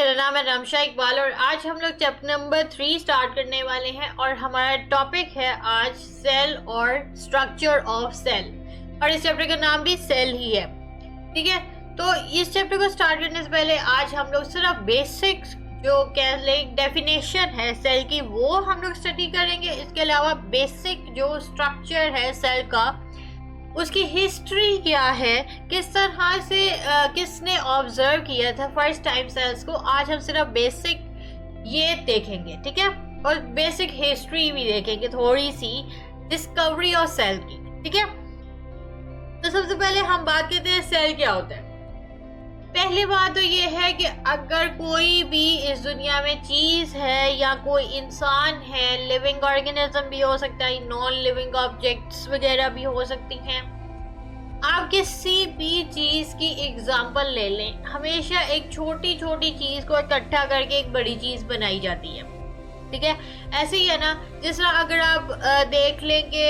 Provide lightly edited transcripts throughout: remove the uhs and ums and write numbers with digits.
मेरा नाम है रमशा इकबाल और आज हम लोग चैप्टर नंबर 3 स्टार्ट करने वाले हैं और हमारा टॉपिक है आज सेल और स्ट्रक्चर ऑफ सेल और इस चैप्टर का नाम भी सेल ही है। ठीक है, तो इस चैप्टर को स्टार्ट करने से पहले आज हम लोग सिर्फ बेसिक जो कह लें डेफिनेशन है सेल की वो हम लोग स्टडी करेंगे। इसके अलावा बेसिक जो स्ट्रक्चर है सेल का उसकी हिस्ट्री क्या है, किस तरह से किसने ऑब्जर्व किया था फर्स्ट टाइम सेल्स को, आज हम सिर्फ बेसिक ये देखेंगे। ठीक है, और बेसिक हिस्ट्री भी देखेंगे, थोड़ी सी डिस्कवरी ऑफ सेल की। ठीक है, तो सबसे पहले हम बात करते हैं सेल क्या होता है। पहली बात तो ये है कि अगर कोई भी इस दुनिया में चीज है या कोई इंसान है, लिविंग ऑर्गेनिज्म भी हो सकता है, नॉन लिविंग ऑब्जेक्ट्स वगैरह भी हो सकती हैं। आप किसी भी चीज की एग्जांपल ले लें, हमेशा एक छोटी छोटी चीज को इकट्ठा करके एक बड़ी चीज बनाई जाती है। ठीक है, ऐसे ही है ना, जिस तरह अगर आप देख लें कि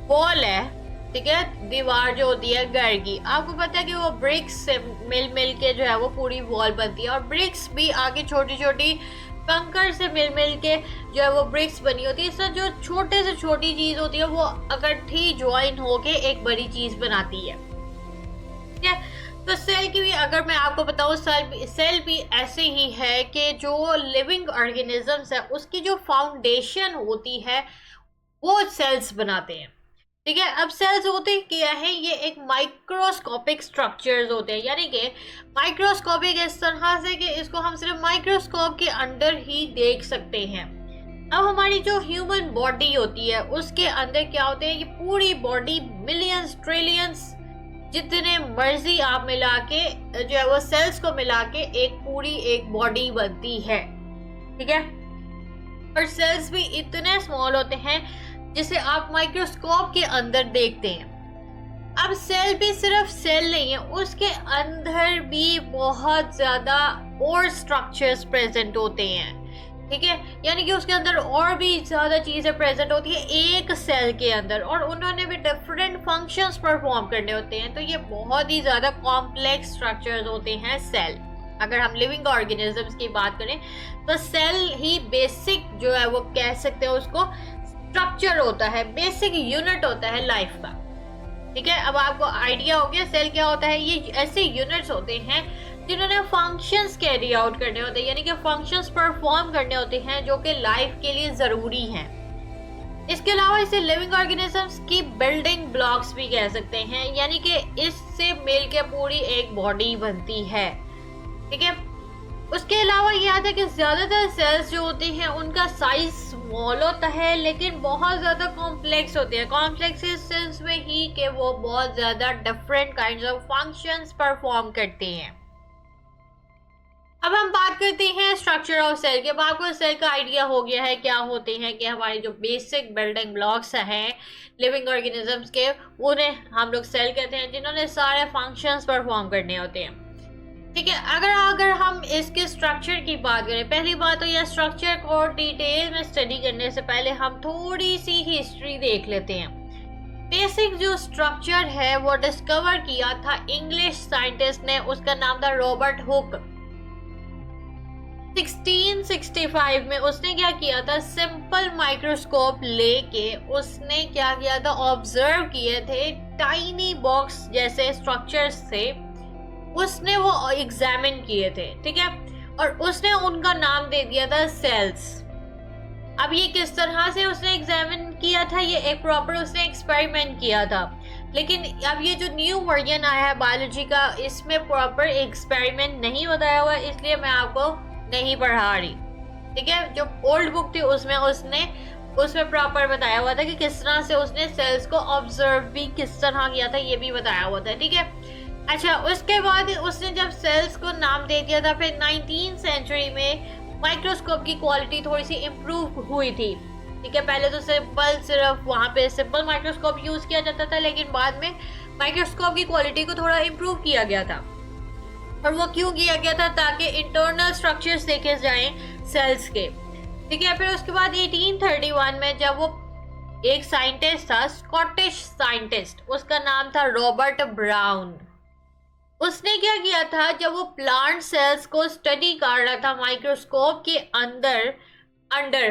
वॉल है, ठीक है, दीवार जो होती है घर की, आपको पता है कि वो ब्रिक्स से मिल के जो है वो पूरी वॉल बनती है और ब्रिक्स भी आगे छोटी छोटी कंकड़ से मिल के जो है वो ब्रिक्स बनी होती है। इससे जो छोटे से छोटी चीज होती है वो इकट्ठी ज्वाइन होके एक बड़ी चीज बनाती है। ठीक है, तो सेल की भी अगर मैं आपको बताऊं, सेल भी ऐसे ही है कि जो लिविंग ऑर्गेनिजम्स है उसकी जो फाउंडेशन होती है वो सेल्स बनाते हैं। ठीक है, अब सेल्स होते क्या है, ये एक माइक्रोस्कोपिक स्ट्रक्चर्स होते हैं, यानी कि माइक्रोस्कोपिक इस तरह से कि इसको हम सिर्फ माइक्रोस्कोप के अंदर ही देख सकते हैं। अब हमारी जो ह्यूमन बॉडी होती है उसके अंदर क्या होते हैं, ये पूरी बॉडी मिलियंस ट्रिलियंस जितने मर्जी आप मिला के जो है वो सेल्स को मिला के एक बॉडी बनती है। ठीक है, और सेल्स भी इतने स्मॉल होते हैं जिसे आप माइक्रोस्कोप के अंदर देखते हैं। अब सेल भी सिर्फ सेल नहीं है, उसके अंदर भी बहुत ज्यादा और स्ट्रक्चर्स प्रेजेंट होते हैं। ठीक है, यानी कि उसके अंदर और भी ज्यादा चीजें प्रेजेंट होती है एक सेल के अंदर और उन्होंने भी डिफरेंट फंक्शंस परफॉर्म करने होते हैं। तो ये बहुत ही ज्यादा कॉम्प्लेक्स स्ट्रक्चर्स होते हैं सेल। अगर हम लिविंग ऑर्गेनिजम्स की बात करें तो सेल ही बेसिक जो है वो कह सकते हैं उसको स्ट्रक्चर होता है, बेसिक यूनिट होता है लाइफ का। ठीक है, अब आपको आइडिया हो गया सेल क्या होता है। ये ऐसे यूनिट्स होते हैं जिन्होंने फंक्शंस कैरी आउट करने होते हैं, यानी कि फंक्शंस परफॉर्म करने होते हैं जो कि लाइफ के लिए जरूरी हैं। इसके अलावा इसे लिविंग ऑर्गेनिजम्स की बिल्डिंग ब्लॉक्स भी कह सकते हैं, यानी कि इससे मिलकर पूरी एक बॉडी बनती है। ठीक है, उसके अलावा ये आता है कि ज्यादातर सेल्स जो होती हैं उनका साइज स्मॉल होता है लेकिन बहुत ज्यादा कॉम्प्लेक्स होते हैं। कॉम्प्लेक्स इस सेंस में ही कि वो बहुत ज्यादा different kinds of functions perform करते हैं। अब हम बात करते हैं स्ट्रक्चर ऑफ सेल के। अब आपको सेल का आइडिया हो गया है क्या होते हैं, कि हमारे जो बेसिक बिल्डिंग ब्लॉक्स हैं लिविंग ऑर्गेनिजम्स के, उन्हें हम लोग सेल कहते हैं, जिन्होंने सारे फंक्शंस परफॉर्म करने होते हैं। ठीक है, अगर हम इसके स्ट्रक्चर की बात करें, पहली बात तो यह स्ट्रक्चर को डिटेल में स्टडी करने से पहले हम थोड़ी सी हिस्ट्री देख लेते हैं। बेसिक जो स्ट्रक्चर है वो डिस्कवर किया था इंग्लिश साइंटिस्ट ने, उसका नाम था रॉबर्ट हुक। 1665 में उसने क्या किया था, सिंपल माइक्रोस्कोप लेके उसने क्या किया था, ऑब्जर्व किए थे टाइनी बॉक्स जैसे स्ट्रक्चर्स से, उसने वो एग्जामिन किए थे। ठीक है, और उसने उनका नाम दे दिया था सेल्स। अब ये किस तरह से उसने एग्जामिन किया था, ये एक प्रॉपर उसने एक्सपेरिमेंट किया था। लेकिन अब ये जो न्यू वर्जन आया है बायोलॉजी का, इसमें प्रॉपर एक्सपेरिमेंट नहीं बताया हुआ, इसलिए मैं आपको नहीं पढ़ा रही। ठीक है, जो ओल्ड बुक थी उसमें प्रॉपर बताया हुआ था कि किस तरह से उसने सेल्स को ऑब्जर्व भी किस तरह किया था, ये भी बताया हुआ था। ठीक है, अच्छा, उसके बाद उसने जब सेल्स को नाम दे दिया था, फिर 19th सेंचुरी में माइक्रोस्कोप की क्वालिटी थोड़ी सी इम्प्रूव हुई थी। ठीक है, पहले तो सिर्फ वहाँ पे सिंपल माइक्रोस्कोप यूज किया जाता था, लेकिन बाद में माइक्रोस्कोप की क्वालिटी को थोड़ा इम्प्रूव किया गया था। और वो क्यों किया गया था, ताकि इंटरनल स्ट्रक्चर्स देखे जाएं सेल्स के। ठीक है, फिर उसके बाद 1831 में जब वो एक साइंटिस्ट था, स्कॉटिश साइंटिस्ट, उसका नाम था रॉबर्ट ब्राउन, उसने क्या किया था, जब वो प्लांट सेल्स को स्टडी कर रहा था माइक्रोस्कोप के अंदर अंडर,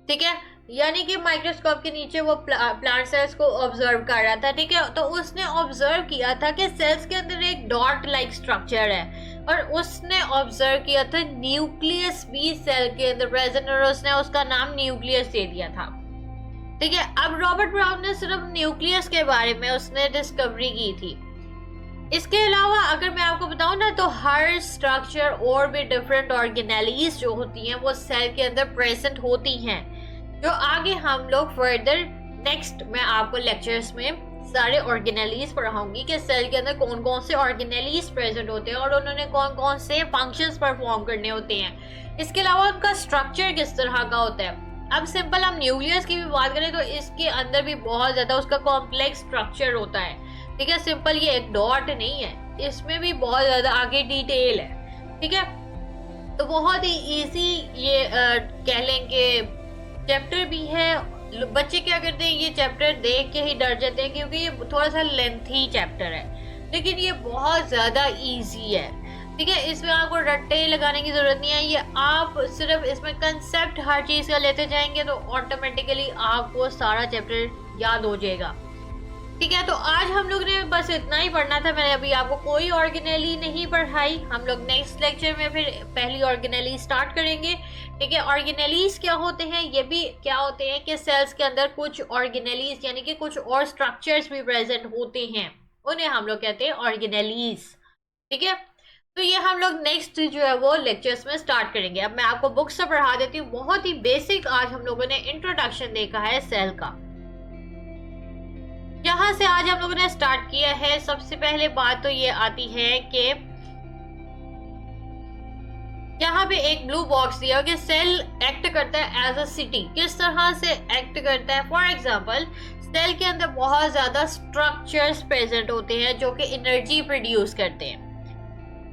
ठीक है, यानी कि माइक्रोस्कोप के नीचे वो प्लांट सेल्स को ऑब्जर्व कर रहा था, ठीक है, तो उसने ऑब्जर्व किया था कि सेल्स के अंदर एक डॉट लाइक स्ट्रक्चर है, और उसने ऑब्जर्व किया था न्यूक्लियस भी सेल के अंदर प्रेजेंट, और उसने उसका नाम न्यूक्लियस दे दिया था, ठीक है। अब रॉबर्ट ब्राउन ने सिर्फ न्यूक्लियस के बारे में उसने डिस्कवरी की थी। इसके अलावा अगर मैं आपको बताऊं ना, तो हर स्ट्रक्चर और भी डिफरेंट ऑर्गेनेलीज जो होती हैं वो सेल के अंदर प्रेजेंट होती हैं, जो आगे हम लोग फर्दर नेक्स्ट मैं आपको लेक्चर्स में सारे ऑर्गेनेलीज पढ़ाऊंगी कि सेल के अंदर कौन कौन से ऑर्गेनेलीज प्रेजेंट होते हैं और उन्होंने कौन कौन से फंक्शंस परफॉर्म करने होते हैं। इसके अलावा उनका स्ट्रक्चर किस तरह का होता है। अब सिंपल हम न्यूक्लियस की भी बात करें तो इसके अंदर भी बहुत ज्यादा उसका कॉम्प्लेक्स स्ट्रक्चर होता है, ठीक है। सिंपल ये एक डॉट नहीं है, इसमें भी बहुत ज्यादा आगे डिटेल है, ठीक है। तो बहुत ही इजी ये कह लें कि चैप्टर भी है। बच्चे क्या करते हैं, ये चैप्टर देख के ही डर जाते हैं क्योंकि ये थोड़ा सा लेंथी चैप्टर है, लेकिन ये बहुत ज्यादा इजी है, ठीक है। इसमें आपको रट्टे लगाने की जरूरत नहीं है, ये आप सिर्फ इसमें कंसेप्ट हर चीज का लेते जाएंगे तो ऑटोमेटिकली आपको सारा चैप्टर याद हो जाएगा, ठीक है। तो आज हम लोग ने बस इतना ही पढ़ना था, मैंने अभी आपको कोई ऑर्गेनेली नहीं पढ़ाई। हम लोग नेक्स्ट लेक्चर में फिर पहली ऑर्गेनेली स्टार्ट करेंगे, ठीक है। ऑर्गेनेलीज क्या होते हैं, ये भी क्या होते हैं कि सेल्स के अंदर कुछ ऑर्गेनेलीज यानी कि कुछ और स्ट्रक्चर्स भी प्रेजेंट होते हैं, उन्हें हम लोग कहते हैं ऑर्गेनेलीज, ठीक है। तो ये हम लोग नेक्स्ट जो है वो लेक्चर्स में स्टार्ट करेंगे। अब मैं आपको बुक्स से पढ़ा देती हूँ। बहुत ही बेसिक आज हम लोगों ने इंट्रोडक्शन देखा है सेल का, यहाँ से आज हम लोगों ने स्टार्ट किया है। सबसे पहले बात तो ये आती है कि यहाँ पे एक ब्लू बॉक्स दिया कि सेल एक्ट करता है एज अ सिटी। किस तरह से एक्ट करता है, फॉर एग्जांपल सेल के अंदर बहुत ज्यादा स्ट्रक्चर्स प्रेजेंट होते हैं जो कि एनर्जी प्रोड्यूस करते हैं।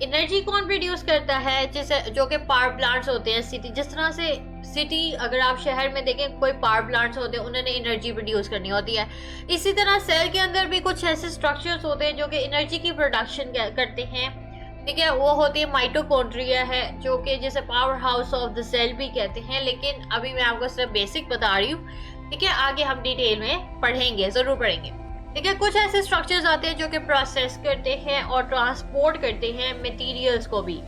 एनर्जी कौन प्रोड्यूस करता है, जैसे जो कि पावर प्लांट्स होते हैं सिटी, जिस तरह से सिटी अगर आप शहर में देखें कोई पावर प्लांट्स होते हैं, उन्होंने एनर्जी प्रोड्यूस करनी होती है। इसी तरह सेल के अंदर भी कुछ ऐसे स्ट्रक्चर्स होते हैं जो कि एनर्जी की प्रोडक्शन करते हैं, ठीक है। वो होती है माइटोकॉन्ड्रिया है, जो कि जैसे powerhouse of the cell भी कहते हैं, लेकिन अभी मैं आपको सिर्फ बेसिक बता रही हूँ, ठीक है। आगे हम डिटेल में पढ़ेंगे, जरूर पढ़ेंगे, ठीक है। कुछ ऐसे स्ट्रक्चर्स आते हैं जो कि प्रोसेस करते हैं और ट्रांसपोर्ट करते हैं मटेरियल्स को भी,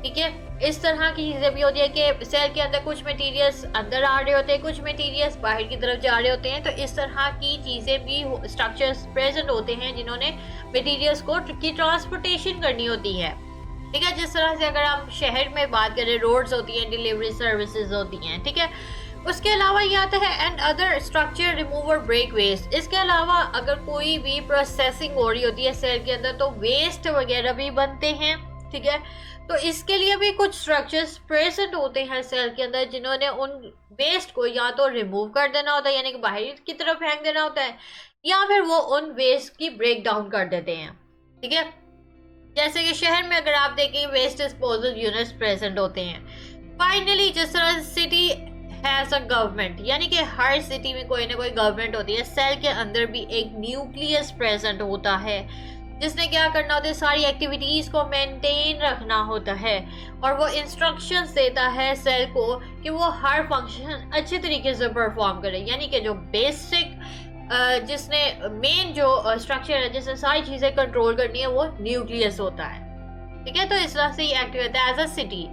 ठीक है। इस तरह की चीजें भी होती है कि सेल के अंदर कुछ मटेरियल्स अंदर आ रहे होते हैं, कुछ मटेरियल्स बाहर की तरफ जा रहे होते हैं। तो इस तरह की चीजें भी स्ट्रक्चर्स प्रेजेंट होते हैं जिन्होंने मटेरियल्स को की ट्रांसपोर्टेशन करनी होती है, ठीक है। जिस तरह से अगर हम शहर में बात करें, रोड्स होती हैं, डिलीवरी सर्विसेज होती हैं, ठीक है। उसके अलावा ये आता है and other structure remover break waste. इसके अलावा अगर कोई भी प्रोसेसिंग हो रही होती है सेल के अंदर तो वेस्ट वगैरह भी बनते हैं, ठीक है। तो इसके लिए भी कुछ स्ट्रक्चर्स प्रेजेंट होते हैं सेल के अंदर जिन्होंने उन वेस्ट को या तो रिमूव कर देना होता है यानी कि बाहर की तरफ फेंक देना होता है, या फिर वो उन वेस्ट की ब्रेक डाउन कर देते हैं, ठीक है। जैसे कि शहर में अगर आप देखें वेस्ट डिस्पोजल यूनिट्स प्रेजेंट होते हैं। फाइनली जिस तरह सिटी हैज अ गवर्नमेंट, यानी कि हर सिटी में कोई ना कोई गवर्नमेंट होती है, सेल के अंदर भी एक न्यूक्लियस प्रेजेंट होता है जिसने क्या करना होता है, सारी एक्टिविटीज को मेंटेन रखना होता है, और वो इंस्ट्रक्शंस देता है सेल को कि वो हर फंक्शन अच्छे तरीके से परफॉर्म करे। यानी कि जो बेसिक जिसने मेन जो स्ट्रक्चर है जिसने सारी चीजें कंट्रोल करनी है वो न्यूक्लियस होता है, ठीक है। तो इस तरह से ये एक्ट करता है एज अ सिटी।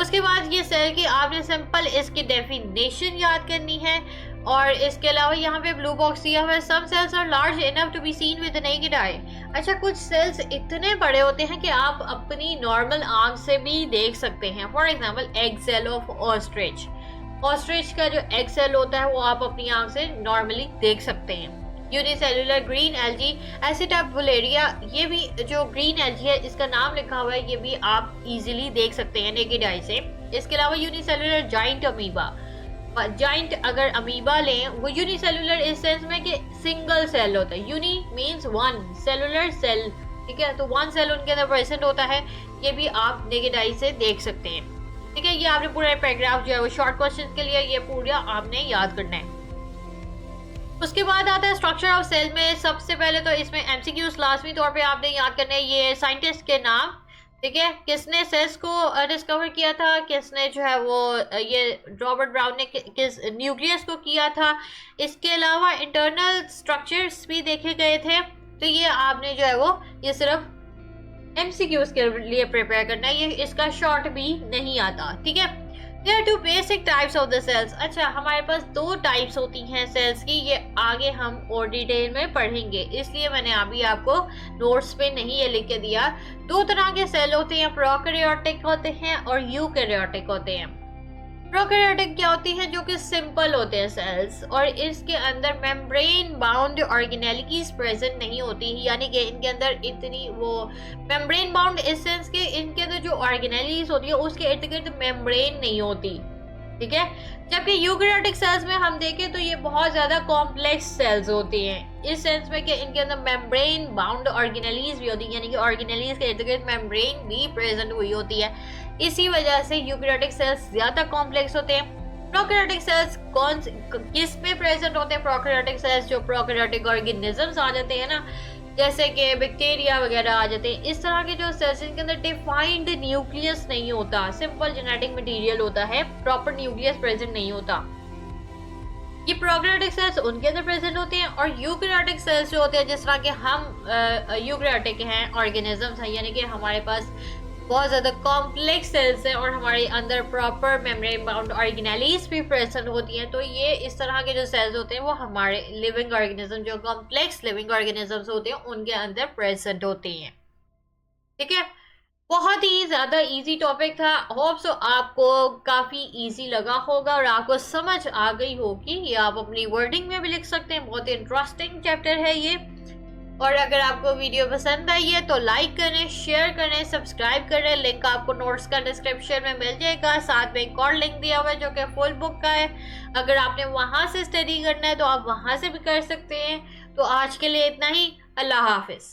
उसके बाद ये सेल की आपने सिंपल इसकी डेफिनेशन याद करनी है, और इसके अलावा यहाँ पे ब्लू बॉक्स दिया हुआ है, some cells are large enough to be seen with the naked eye. अच्छा, कुछ सेल्स इतने बड़े होते हैं कि आप अपनी नॉर्मल आंख से भी देख सकते हैं। For example egg cell of ostrich, ostrich का जो एग सेल होता है वो आप अपनी आंख से नॉर्मली देख सकते हैं। यूनिसेलुलर ग्रीन एल्गी एसिटाबुलेरिया, ये भी जो ग्रीन एल्गी है इसका नाम लिखा हुआ है, ये भी आप इजीली देख सकते हैं नेकेड आई से। इसके अलावा यूनिसेलुलर जाइंट अमीबा, जाइंट अगर अमीबा लें वो यूनिसेलुलर इस सेंस में कि सिंगल सेल होता है, uni means one, cellular cell, ठीक है। तो वन सेल उनके अंदर प्रेजेंट होता है, ये भी आप नेकेड आई से देख सकते हैं, ठीक है। ये आपने पूरा पैराग्राफ जो है वो शॉर्ट क्वेश्चन के लिए ये पूरा आपने याद करना है। उसके बाद आता है स्ट्रक्चर ऑफ सेल में। सबसे पहले तो इसमें एमसीक्यूज लाजमी तौर पे आपने याद करने हैं ये साइंटिस्ट के नाम, ठीक है, किसने सेल्स को डिस्कवर किया था, किसने जो है वो ये रॉबर्ट ब्राउन ने किस न्यूक्लियस को किया था। इसके अलावा इंटरनल स्ट्रक्चर्स भी देखे गए थे। तो ये आपने जो है वो ये सिर्फ एमसीक्यूज के लिए प्रिपेयर करना है, ये इसका शॉर्ट भी नहीं आता, ठीक है। There are two basic types of the cells। अच्छा, हमारे पास दो टाइप्स होती हैं सेल्स की, ये आगे हम और डिटेल में पढ़ेंगे, इसलिए मैंने अभी आपको नोट्स पे नहीं ये लिख के दिया। दो तरह के सेल होते हैं, प्रोकैरियोटिक होते हैं और यूकैरियोटिक होते हैं। प्रोकैरियोटिक क्या होती है, जो कि सिंपल होते हैं सेल्स, और इसके अंदर मेम्ब्रेन बाउंड ऑर्गेनेलिटीज प्रेजेंट नहीं होती, यानी कि इनके अंदर इतनी वो मेम्ब्रेन बाउंड इस सेंस के इनके अंदर जो ऑर्गेनेलिटीज होती है उसके इर्द गिर्द मेम्ब्रेन नहीं होती, ठीक है। जबकि यूकैरियोटिक सेल्स में हम देखें तो ये बहुत ज्यादा कॉम्प्लेक्स सेल्स होती हैं, इस सेंस में कि इनके अंदर मेम्ब्रेन बाउंड ऑर्गेनेलिटीज भी होती है, यानी कि ऑर्गेनेलिटीज के इर्द गिर्द मेम्ब्रेन भी प्रेजेंट हुई होती है। इसी वजह से यूकैरियोटिक सेल्स ज्यादा कॉम्प्लेक्स होते हैं। प्रोकैरियोटिक सेल्स किस में प्रेजेंट होते हैं? प्रोकैरियोटिक सेल्स जो प्रोकैरियोटिक ऑर्गेनिजम्स आ जाते हैं ना, जैसे कि बैक्टीरिया वगैरह आ जाते हैं, इस तरह के जो सेल्स इनके अंदर डिफाइंड न्यूक्लियस नहीं होता, सिंपल जेनेटिक मटेरियल होता है, प्रॉपर न्यूक्लियस प्रेजेंट नहीं होता। ये प्रोकैरियोटिक सेल्स उनके अंदर प्रेजेंट होते हैं, और यूकैरियोटिक सेल्स जो होते हैं, जिस तरह के हम यूकैरियोटिक हैं ऑर्गेनिजम्स हैं, यानी कि हमारे पास बहुत ज़्यादा कॉम्प्लेक्स सेल्स हैं और हमारे अंदर प्रॉपर मेम्ब्रेन बाउंड ऑर्गेनेलिटीज भी प्रेजेंट होती हैं। तो ये इस तरह के जो सेल्स होते हैं वो हमारे लिविंग ऑर्गेनिज्म, जो कॉम्प्लेक्स लिविंग ऑर्गेनिजम्स होते हैं, उनके अंदर प्रेजेंट होते हैं, ठीक है। बहुत ही ज़्यादा इजी टॉपिक था, होप सो आपको काफ़ी इजी लगा होगा और आपको समझ आ गई होगी। ये आप अपनी वर्डिंग में भी लिख सकते हैं, बहुत इंटरेस्टिंग चैप्टर है ये। और अगर आपको वीडियो पसंद आई है तो लाइक करें, शेयर करें, सब्सक्राइब करें। लिंक आपको नोट्स का डिस्क्रिप्शन में मिल जाएगा, साथ में एक और लिंक दिया हुआ है जो कि फुल बुक का है। अगर आपने वहां से स्टडी करना है तो आप वहां से भी कर सकते हैं। तो आज के लिए इतना ही, अल्लाह हाफिज।